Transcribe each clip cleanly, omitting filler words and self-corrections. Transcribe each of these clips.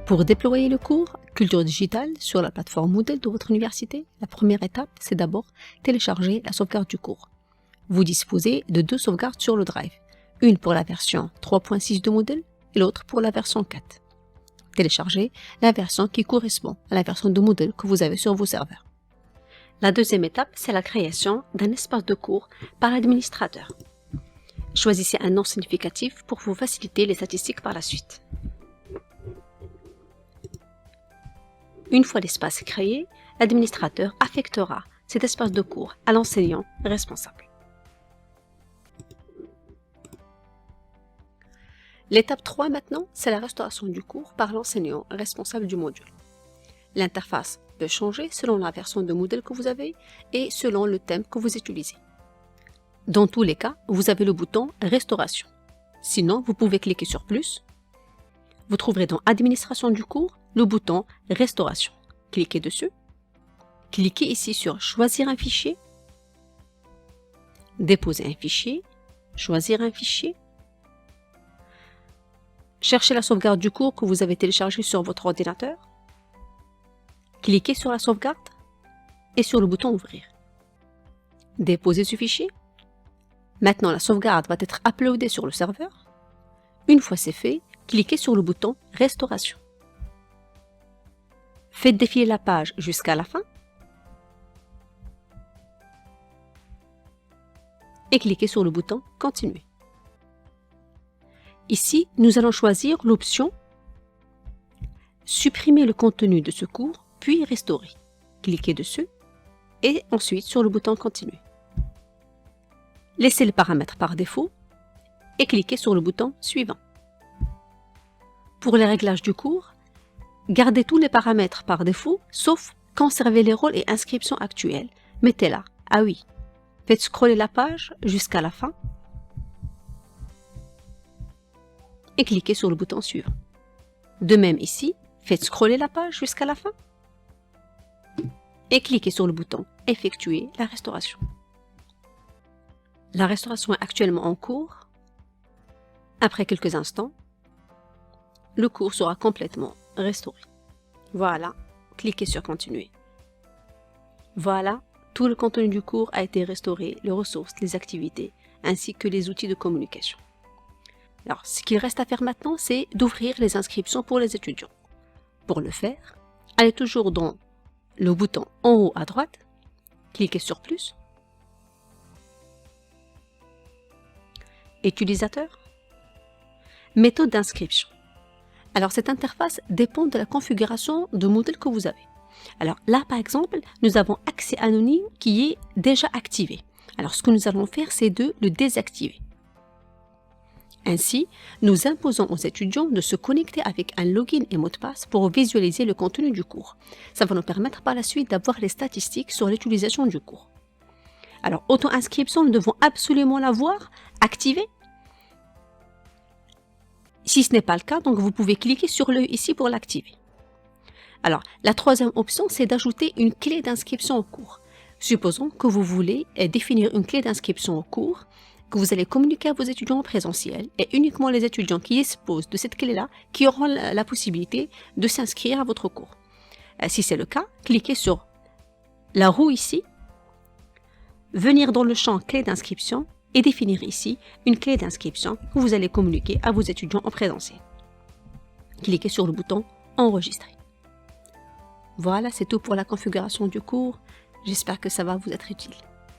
Pour déployer le cours Culture Digitale sur la plateforme Moodle de votre université, la première étape, c'est d'abord télécharger la sauvegarde du cours. Vous disposez de 2 sauvegardes sur le Drive, une pour la version 3.6 de Moodle et l'autre pour la version 4. Téléchargez la version qui correspond à la version de Moodle que vous avez sur vos serveurs. La deuxième étape, c'est la création d'un espace de cours par l'administrateur. Choisissez un nom significatif pour vous faciliter les statistiques par la suite. Une fois l'espace créé, l'administrateur affectera cet espace de cours à l'enseignant responsable. L'étape 3 maintenant, c'est la restauration du cours par l'enseignant responsable du module. L'interface peut changer selon la version de Moodle que vous avez et selon le thème que vous utilisez. Dans tous les cas, vous avez le bouton Restauration. Sinon, vous pouvez cliquer sur Plus. Vous trouverez dans Administration du cours le bouton Restauration. Cliquez dessus. Cliquez ici sur Choisir un fichier. Déposer un fichier. Choisir un fichier. Cherchez la sauvegarde du cours que vous avez téléchargé sur votre ordinateur. Cliquez sur la sauvegarde et sur le bouton Ouvrir. Déposez ce fichier. Maintenant, la sauvegarde va être uploadée sur le serveur. Une fois c'est fait, cliquez sur le bouton Restauration. Faites défiler la page jusqu'à la fin et cliquez sur le bouton Continuer. Ici, nous allons choisir l'option Supprimer le contenu de ce cours, puis Restaurer. Cliquez dessus et ensuite sur le bouton Continuer. Laissez le paramètre par défaut et cliquez sur le bouton Suivant. Pour les réglages du cours, gardez tous les paramètres par défaut, sauf conservez les rôles et inscriptions actuels. Mettez-la à oui. Faites scroller la page jusqu'à la fin et cliquez sur le bouton Suivant. De même ici, faites scroller la page jusqu'à la fin et cliquez sur le bouton Effectuer la restauration. La restauration est actuellement en cours. Après quelques instants, le cours sera complètement restauré. Voilà, cliquez sur Continuer. Voilà, tout le contenu du cours a été restauré, les ressources, les activités, ainsi que les outils de communication. Alors, ce qu'il reste à faire maintenant, c'est d'ouvrir les inscriptions pour les étudiants. Pour le faire, allez toujours dans le bouton en haut à droite, cliquez sur Plus, Utilisateur, Méthode d'inscription. Alors, cette interface dépend de la configuration de Moodle que vous avez. Alors là, par exemple, nous avons accès anonyme qui est déjà activé. Alors, ce que nous allons faire, c'est de le désactiver. Ainsi, nous imposons aux étudiants de se connecter avec un login et mot de passe pour visualiser le contenu du cours. Ça va nous permettre par la suite d'avoir les statistiques sur l'utilisation du cours. Alors, auto-inscription, nous devons absolument l'avoir activée. Si ce n'est pas le cas, donc vous pouvez cliquer sur le ici pour l'activer. Alors, la troisième option, c'est d'ajouter une clé d'inscription au cours. Supposons que vous voulez définir une clé d'inscription au cours que vous allez communiquer à vos étudiants en présentiel et uniquement les étudiants qui disposent de cette clé-là qui auront la possibilité de s'inscrire à votre cours. Si c'est le cas, cliquez sur la roue ici, venir dans le champ clé d'inscription et définir ici une clé d'inscription que vous allez communiquer à vos étudiants en présentiel. Cliquez sur le bouton Enregistrer. Voilà, c'est tout pour la configuration du cours. J'espère que ça va vous être utile.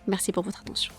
Merci pour votre attention.